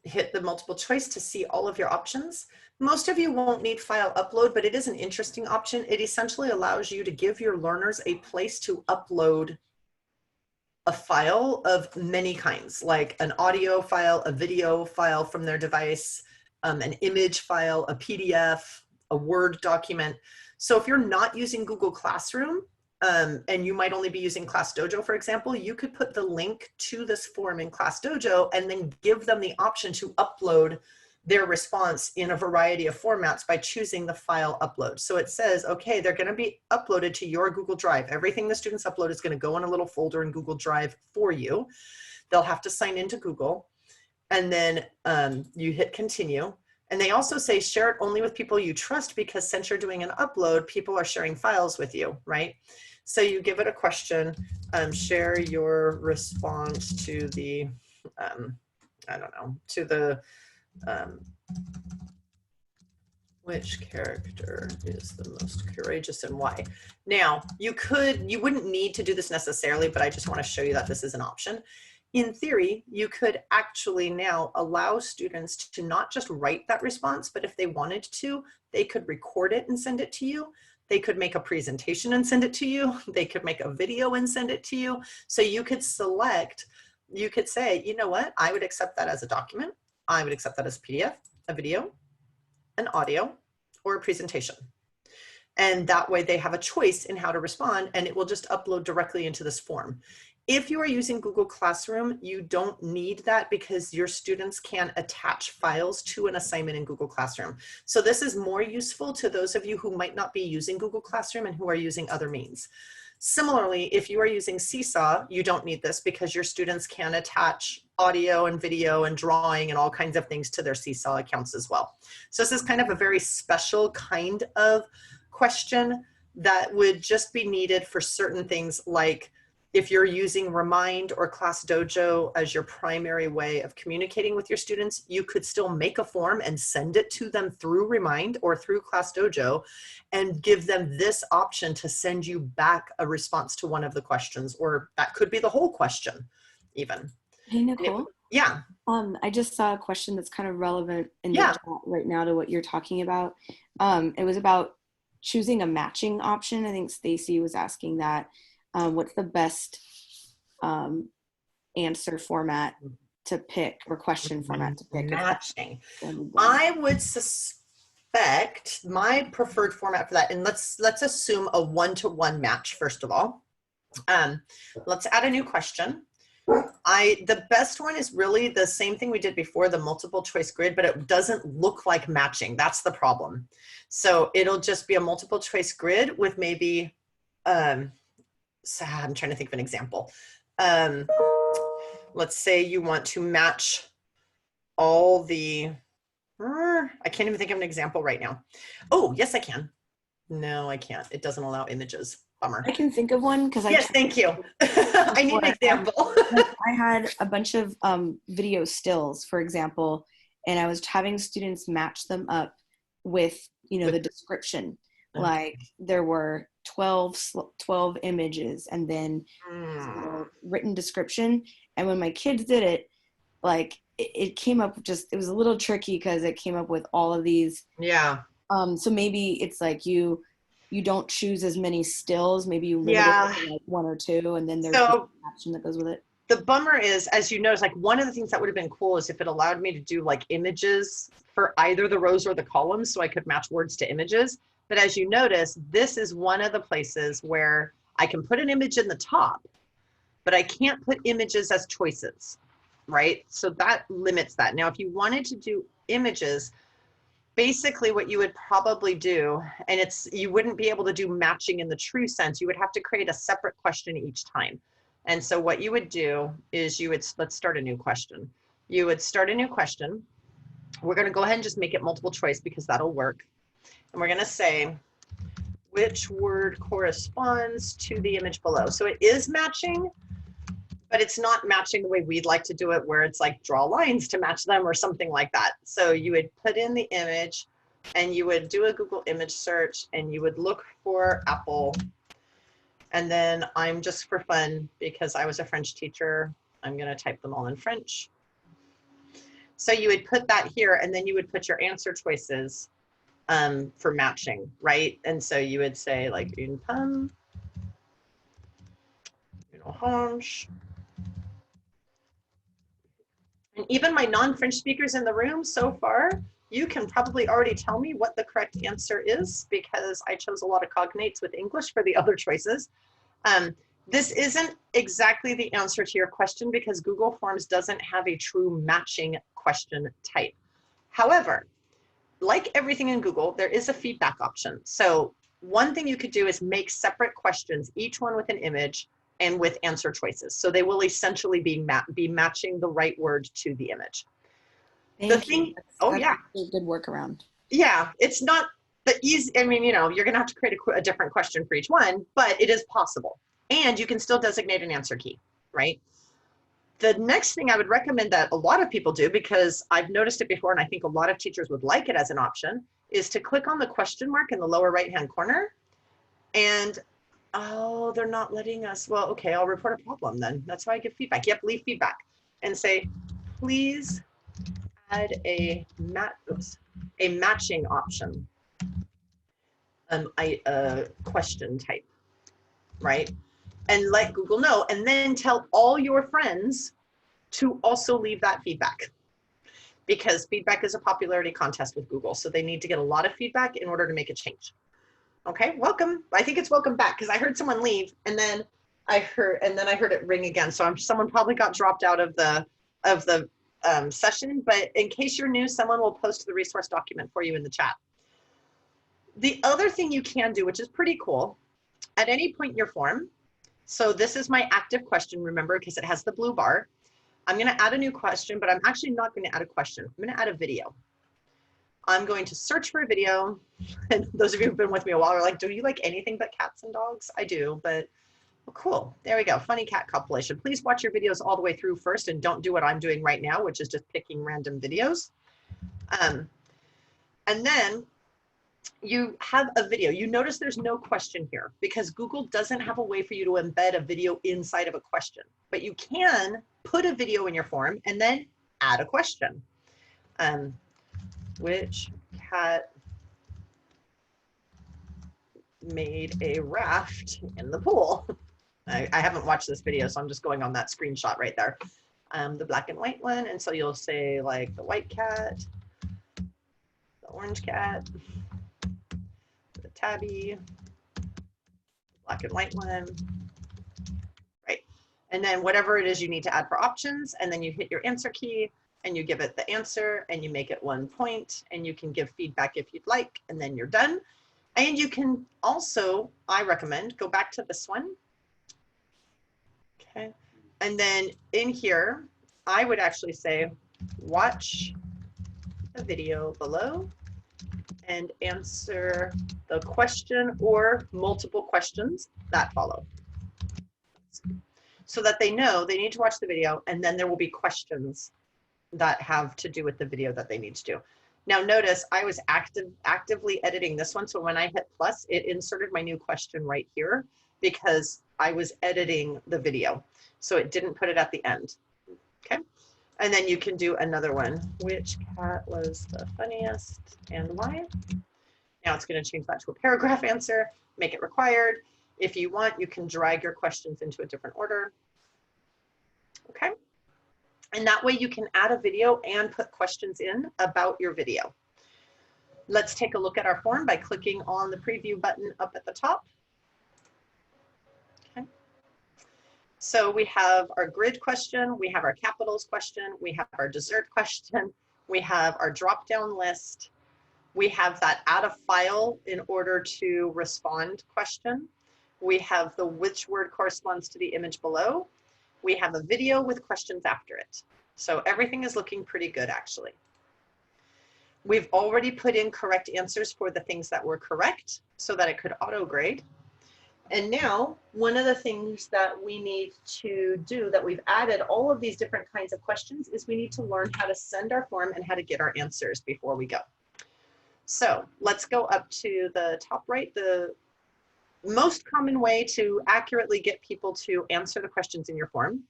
Speaker 1: hit the multiple choice to see all of your options. Most of you won't need file upload, but it is an interesting option. It essentially allows you to give your learners a place to upload a file of many kinds, like an audio file, a video file from their device, an image file, a PDF, a Word document. So if you're not using Google Classroom, and you might only be using ClassDojo, for example, you could put the link to this form in ClassDojo and then give them the option to upload their response in a variety of formats by choosing the file upload. So it says, okay, they're going to be uploaded to your Google Drive. Everything the students upload is going to go in a little folder in Google Drive for you. They'll have to sign into Google, and then you hit continue. And they also say share it only with people you trust, because since you're doing an upload, people are sharing files with you, right? So you give it a question, share your response to the, I don't know, to the, which character is the most courageous and why? Now, you wouldn't need to do this necessarily, but I just want to show you that this is an option. In theory, you could actually now allow students to not just write that response, but if they wanted to, they could record it and send it to you. They could make a presentation and send it to you. They could make a video and send it to you. So you could select, you could say, you know what, I would accept that as a document. I would accept that as a PDF, a video, an audio, or a presentation. And that way they have a choice in how to respond, and it will just upload directly into this form. If you are using Google Classroom, you don't need that because your students can attach files to an assignment in Google Classroom. So this is more useful to those of you who might not be using Google Classroom and who are using other means. Similarly, if you are using Seesaw, you don't need this because your students can attach audio and video and drawing and all kinds of things to their Seesaw accounts as well. So this is kind of a very special kind of question that would just be needed for certain things, like if you're using Remind or ClassDojo as your primary way of communicating with your students, you could still make a form and send it to them through Remind or through ClassDojo and give them this option to send you back a response to one of the questions, or that could be the whole question even.
Speaker 4: Hey, Nicole.
Speaker 1: Yeah.
Speaker 4: I just saw a question that's kind of relevant in the
Speaker 1: Yeah.
Speaker 4: chat right now to what you're talking about. It was about choosing a matching option. I think Stacy was asking that. What's the best answer format to pick, or question format to pick?
Speaker 1: Matching. I would suspect my preferred format for that, and let's assume a one-to-one match first of all. Let's add a new question. The best one is really the same thing we did before, the multiple choice grid, but it doesn't look like matching. That's the problem. So it'll just be a multiple choice grid with maybe, so I'm trying to think of an example. Let's say you want to match all the, I can't even think of an example right now. Oh, yes, I can. No, I can't. It doesn't allow images. Bummer.
Speaker 4: I can think of one because
Speaker 1: yes, thank you. I need an example.
Speaker 4: I had a bunch of video stills, for example, and I was having students match them up with, the description. Like there were 12 images and then written description. And when my kids did it, like it came up it was a little tricky because it came up with all of these.
Speaker 1: Yeah.
Speaker 4: So maybe it's like you don't choose as many stills. Maybe you limit it to like one or two, and then there's the caption that goes with it.
Speaker 1: The bummer is, as you notice, like one of the things that would have been cool is if it allowed me to do like images for either the rows or the columns, so I could match words to images. But as you notice, this is one of the places where I can put an image in the top, but I can't put images as choices, right? So that limits that. Now, if you wanted to do images, basically what you would probably do, and you wouldn't be able to do matching in the true sense, you would have to create a separate question each time. And so what you would do is let's start a new question. You would start a new question. We're going to go ahead and just make it multiple choice because that'll work. And we're going to say, which word corresponds to the image below? So it is matching, but it's not matching the way we'd like to do it, where it's like draw lines to match them or something like that. So you would put in the image and you would do a Google image search and you would look for apple. And then I'm just for fun, because I was a French teacher, I'm going to type them all in French. So you would put that here, and then you would put your answer choices for matching, right? And so you would say like une pomme, une orange. And even my non-French speakers in the room so far, you can probably already tell me what the correct answer is, because I chose a lot of cognates with English for the other choices. This isn't exactly the answer to your question because Google Forms doesn't have a true matching question type. However, like everything in Google, there is a feedback option. So one thing you could do is make separate questions, each one with an image and with answer choices. So they will essentially be matching the right word to the image.
Speaker 4: Thank you. That's
Speaker 1: yeah.
Speaker 4: a good workaround.
Speaker 1: Yeah, it's not the easy, I mean, you're going to have to create a different question for each one, but it is possible. And you can still designate an answer key, right? The next thing I would recommend that a lot of people do, because I've noticed it before and I think a lot of teachers would like it as an option, is to click on the question mark in the lower right-hand corner. And, oh, they're not letting us. Well, okay, I'll report a problem then. That's why I give feedback. Yep, leave feedback and say, please add a matching option, question type, right? And let Google know, and then tell all your friends to also leave that feedback, because feedback is a popularity contest with Google. So they need to get a lot of feedback in order to make a change. Okay, welcome. I think it's welcome back, because I heard someone leave and then I heard it ring again. So someone probably got dropped out of the session, but in case you're new, someone will post the resource document for you in the chat. The other thing you can do, which is pretty cool, at any point in your form, so this is my active question, remember, because it has the blue bar. I'm going to add a new question, but I'm actually not going to add a question. I'm going to add a video. I'm going to search for a video. And those of you who've been with me a while are like, do you like anything but cats and dogs? I do, but well, cool. There we go. Funny cat compilation. Please watch your videos all the way through first and don't do what I'm doing right now, which is just picking random videos. And then you have a video. You notice there's no question here because Google doesn't have a way for you to embed a video inside of a question, but you can put a video in your form, and then add a question. Which cat made a raft in the pool? I haven't watched this video, so I'm just going on that screenshot right there. The black and white one, and so you'll say like the white cat, the orange cat, the tabby, black and white one, right? And then whatever it is you need to add for options, and then you hit your answer key, and you give it the answer, and you make it 1 point, and you can give feedback if you'd like, and then you're done. And you can also, I recommend, go back to this one. Okay. And then in here, I would actually say, watch the video below and answer the question or multiple questions that follow. So that they know they need to watch the video, and then there will be questions that have to do with the video that they need to do. Now notice I was actively editing this one. So when I hit plus, it inserted my new question right here because I was editing the video. So it didn't put it at the end. Okay. And then you can do another one. Which cat was the funniest and why? Now it's going to change that to a paragraph answer, make it required. If you want, you can drag your questions into a different order. Okay. And that way you can add a video and put questions in about your video. Let's take a look at our form by clicking on the preview button up at the top. Okay. So we have our grid question, we have our capitals question, we have our dessert question, we have our drop-down list, we have that add a file in order to respond question, we have the which word corresponds to the image below, we have a video with questions after it. So everything is looking pretty good actually. We've already put in correct answers for the things that were correct so that it could auto grade. And now, one of the things that we need to do, that we've added all of these different kinds of questions, is we need to learn how to send our form and how to get our answers before we go. So let's go up to the top right. The most common way to accurately get people to answer the questions in your form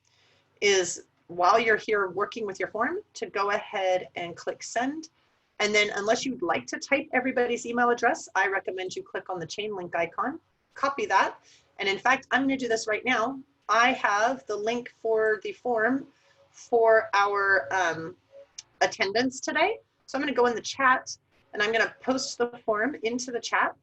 Speaker 1: is, while you're here working with your form, to go ahead and click send. And then unless you'd like to type everybody's email address, I recommend you click on the chain link icon. Copy that. And in fact, I'm going to do this right now. I have the link for the form for our attendance today. So I'm going to go in the chat and I'm going to post the form into the chat.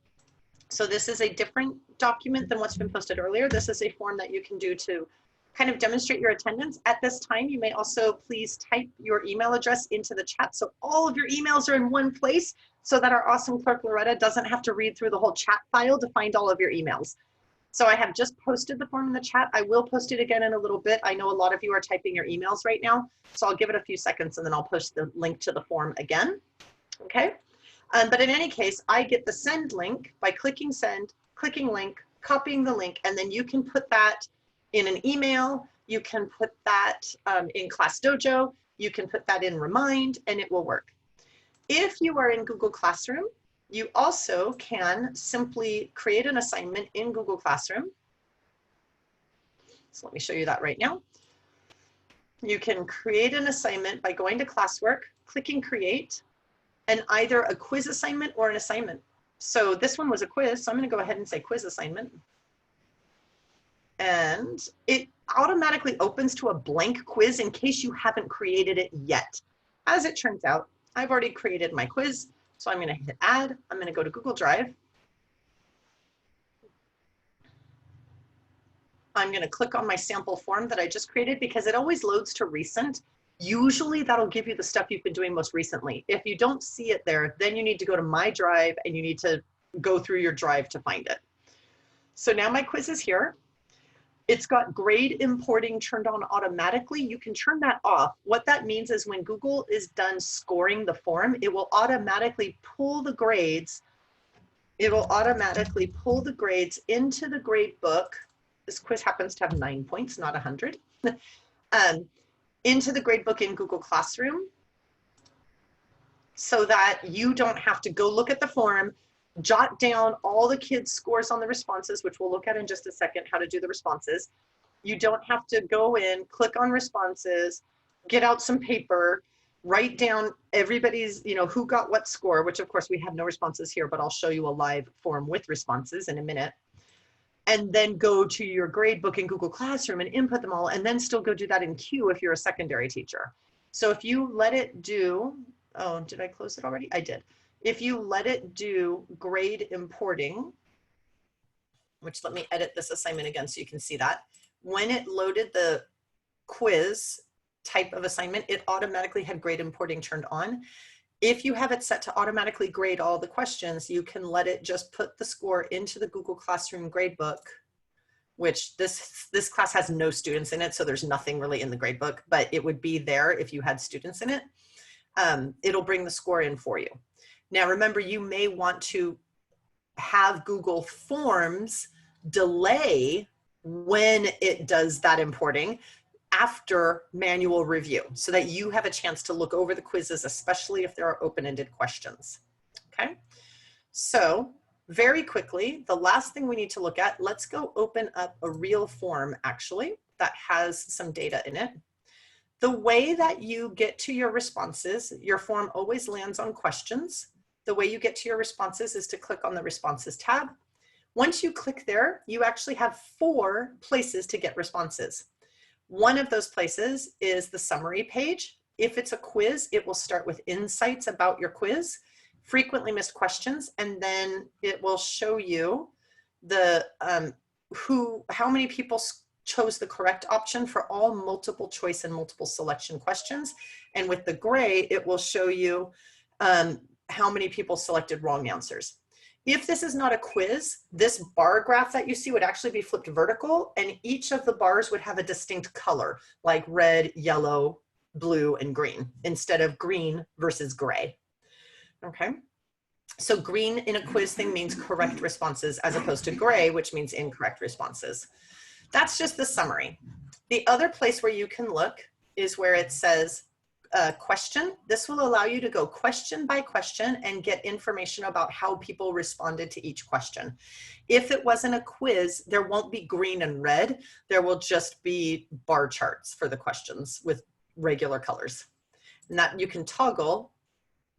Speaker 1: So this is a different document than what's been posted earlier. This is a form that you can do to kind of demonstrate your attendance. At this time, you may also please type your email address into the chat so all of your emails are in one place, so that our awesome clerk Loretta doesn't have to read through the whole chat file to find all of your emails. So I have just posted the form in the chat. I will post it again in a little bit. I know a lot of you are typing your emails right now, so I'll give it a few seconds and then I'll post the link to the form again. Okay. But in any case, I get the send link by clicking send, clicking link, copying the link, and then you can put that in an email. You can put that in Class Dojo. You can put that in Remind, and it will work. If you are in Google Classroom, you also can simply create an assignment in Google Classroom. So let me show you that right now. You can create an assignment by going to Classwork, clicking Create, and either a quiz assignment or an assignment. So this one was a quiz, so I'm going to go ahead and say quiz assignment. And it automatically opens to a blank quiz in case you haven't created it yet. As it turns out, I've already created my quiz, so I'm going to hit add. I'm going to go to Google Drive. I'm going to click on my sample form that I just created because it always loads to recent. Usually that'll give you the stuff you've been doing most recently. If you don't see it there, then you need to go to My Drive and you need to go through your drive to find it. So now my quiz is here. It's got grade importing turned on automatically. You can turn that off. What that means is when Google is done scoring the form, it will automatically pull the grades. It will automatically pull the grades into the grade book. This quiz happens to have 9 points, not 100. Into the grade book in Google Classroom, so that you don't have to go look at the form, jot down all the kids' scores on the responses, which we'll look at in just a second, how to do the responses, You don't have to go in, click on responses, get out some paper, write down everybody's, who got what score, which of course we have no responses here, but I'll show you a live form with responses in a minute. And then go to your grade book in Google Classroom and input them all, and then still go do that in Q if you're a secondary teacher. So if you let it do, oh, did I close it already? I did. If you let it do grade importing, which let me edit this assignment again so you can see that. When it loaded the quiz type of assignment, it automatically had grade importing turned on. If you have it set to automatically grade all the questions, you can let it just put the score into the Google Classroom gradebook, which this class has no students in it, so there's nothing really in the gradebook, but it would be there if you had students in it. It'll bring the score in for you. Now, remember, you may want to have Google Forms delay when it does that importing after manual review so that you have a chance to look over the quizzes, especially if there are open-ended questions. Okay, so very quickly, the last thing we need to look at, let's go open up a real form actually that has some data in it. The way that you get to your responses, your form always lands on questions. The way you get to your responses is to click on the responses tab. Once you click there, you actually have 4 places to get responses. One of those places is the summary page. If it's a quiz, it will start with insights about your quiz, frequently missed questions, and then it will show you the how many people chose the correct option for all multiple choice and multiple selection questions. And with the gray, it will show you how many people selected wrong answers. If this is not a quiz, this bar graph that you see would actually be flipped vertical, and each of the bars would have a distinct color, like red, yellow, blue, and green, instead of green versus gray. Okay, so green in a quiz thing means correct responses as opposed to gray, which means incorrect responses. That's just the summary. The other place where you can look is where it says question. This will allow you to go question by question and get information about how people responded to each question. If it wasn't a quiz, there won't be green and red. There will just be bar charts for the questions with regular colors. And that you can toggle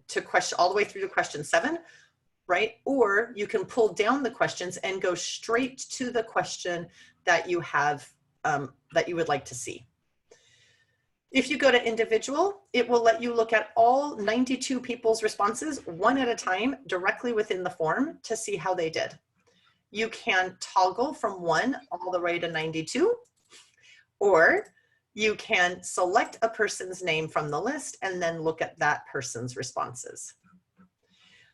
Speaker 1: to question all the way through to question 7, right? Or you can pull down the questions and go straight to the question that you have, that you would like to see. If you go to individual, it will let you look at all 92 people's responses one at a time directly within the form to see how they did. You can toggle from 1 all the way to 92, or you can select a person's name from the list and then look at that person's responses.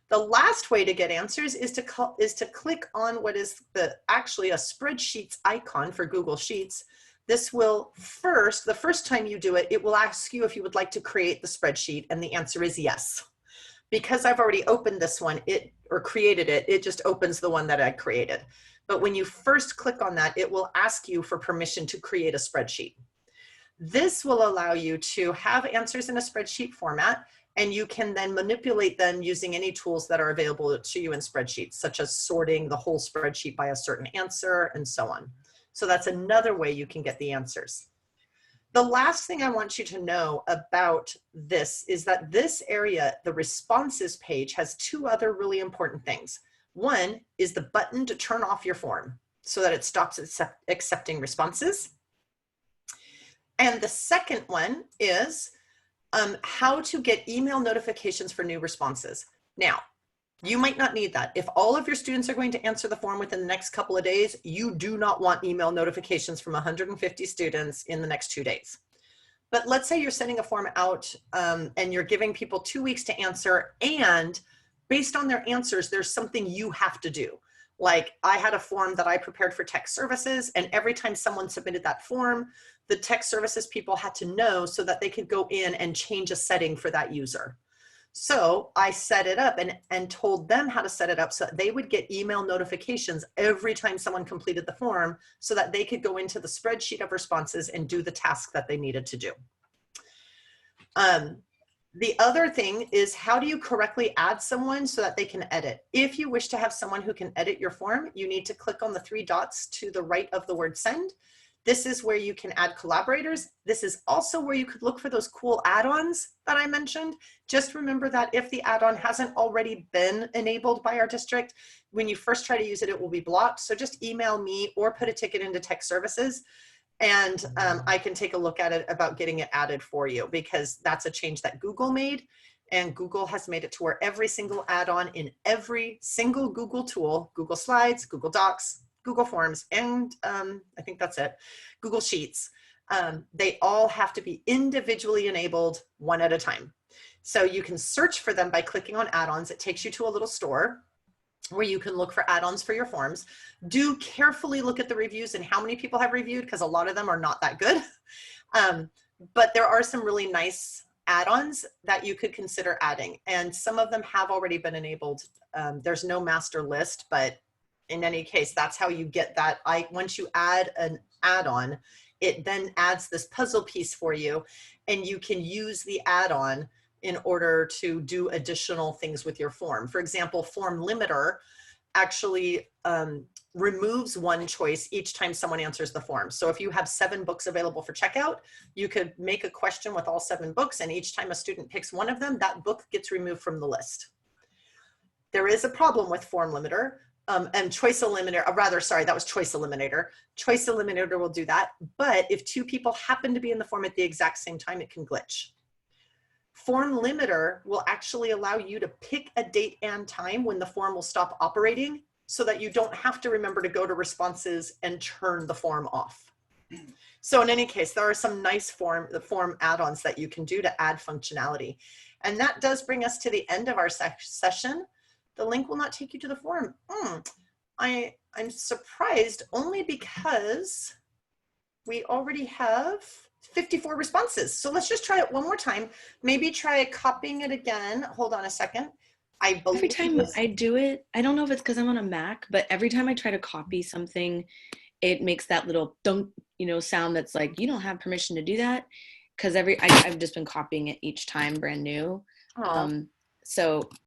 Speaker 1: The last way to get answers is to click on what is actually a spreadsheets icon for Google Sheets. This will the first time you do it, it will ask you if you would like to create the spreadsheet, and the answer is yes. Because I've already opened this one, or created it, it just opens the one that I created. But when you first click on that, it will ask you for permission to create a spreadsheet. This will allow you to have answers in a spreadsheet format, and you can then manipulate them using any tools that are available to you in spreadsheets, such as sorting the whole spreadsheet by a certain answer and so on. So that's another way you can get the answers. The last thing I want you to know about this is that this area, the responses page, has 2 other really important things. One is the button to turn off your form so that it stops accepting responses. And the second one is how to get email notifications for new responses. Now, you might not need that. If all of your students are going to answer the form within the next couple of days, you do not want email notifications from 150 students in the next 2 days. But let's say you're sending a form out and you're giving people 2 weeks to answer, and based on their answers, there's something you have to do. Like, I had a form that I prepared for tech services, and every time someone submitted that form, the tech services people had to know so that they could go in and change a setting for that user. So I set it up and told them how to set it up so that they would get email notifications every time someone completed the form so that they could go into the spreadsheet of responses and do the task that they needed to do. The other thing is, how do you correctly add someone so that they can edit? If you wish to have someone who can edit your form, you need to click on the 3 dots to the right of the word send. This is where you can add collaborators. This is also where you could look for those cool add-ons that I mentioned. Just remember that if the add-on hasn't already been enabled by our district, when you first try to use it, it will be blocked. So just email me or put a ticket into tech services, and I can take a look at it about getting it added for you, because that's a change that Google made. And Google has made it to where every single add-on in every single Google tool, Google Slides, Google Docs, Google Forms, and I think that's it, Google Sheets, they all have to be individually enabled one at a time. So you can search for them by clicking on add-ons. It takes you to a little store where you can look for add-ons for your forms. Do carefully look at the reviews and how many people have reviewed, because a lot of them are not that good. But there are some really nice add-ons that you could consider adding, and some of them have already been enabled. There's no master list, but in any case, that's how you get that. Once you add an add-on, it then adds this puzzle piece for you, and you can use the add-on in order to do additional things with your form. For example, Form Limiter actually removes one choice each time someone answers the form. So if you have 7 books available for checkout, you could make a question with all 7 books, and each time a student picks one of them, that book gets removed from the list. There is a problem with Form Limiter. And Choice Eliminator, that was Choice Eliminator. Choice Eliminator will do that, but if 2 people happen to be in the form at the exact same time, it can glitch. Form Limiter will actually allow you to pick a date and time when the form will stop operating, so that you don't have to remember to go to responses and turn the form off. So in any case, there are some nice form add-ons that you can do to add functionality. And that does bring us to the end of our session. The link will not take you to the form. I'm surprised, only because we already have 54 responses. So let's just try it one more time. Maybe try copying it again. Hold on a second.
Speaker 4: Every time I do it, I don't know if it's because I'm on a Mac, but every time I try to copy something, it makes that little dunk, sound that's like, you don't have permission to do that. Because I've just been copying it each time brand new. So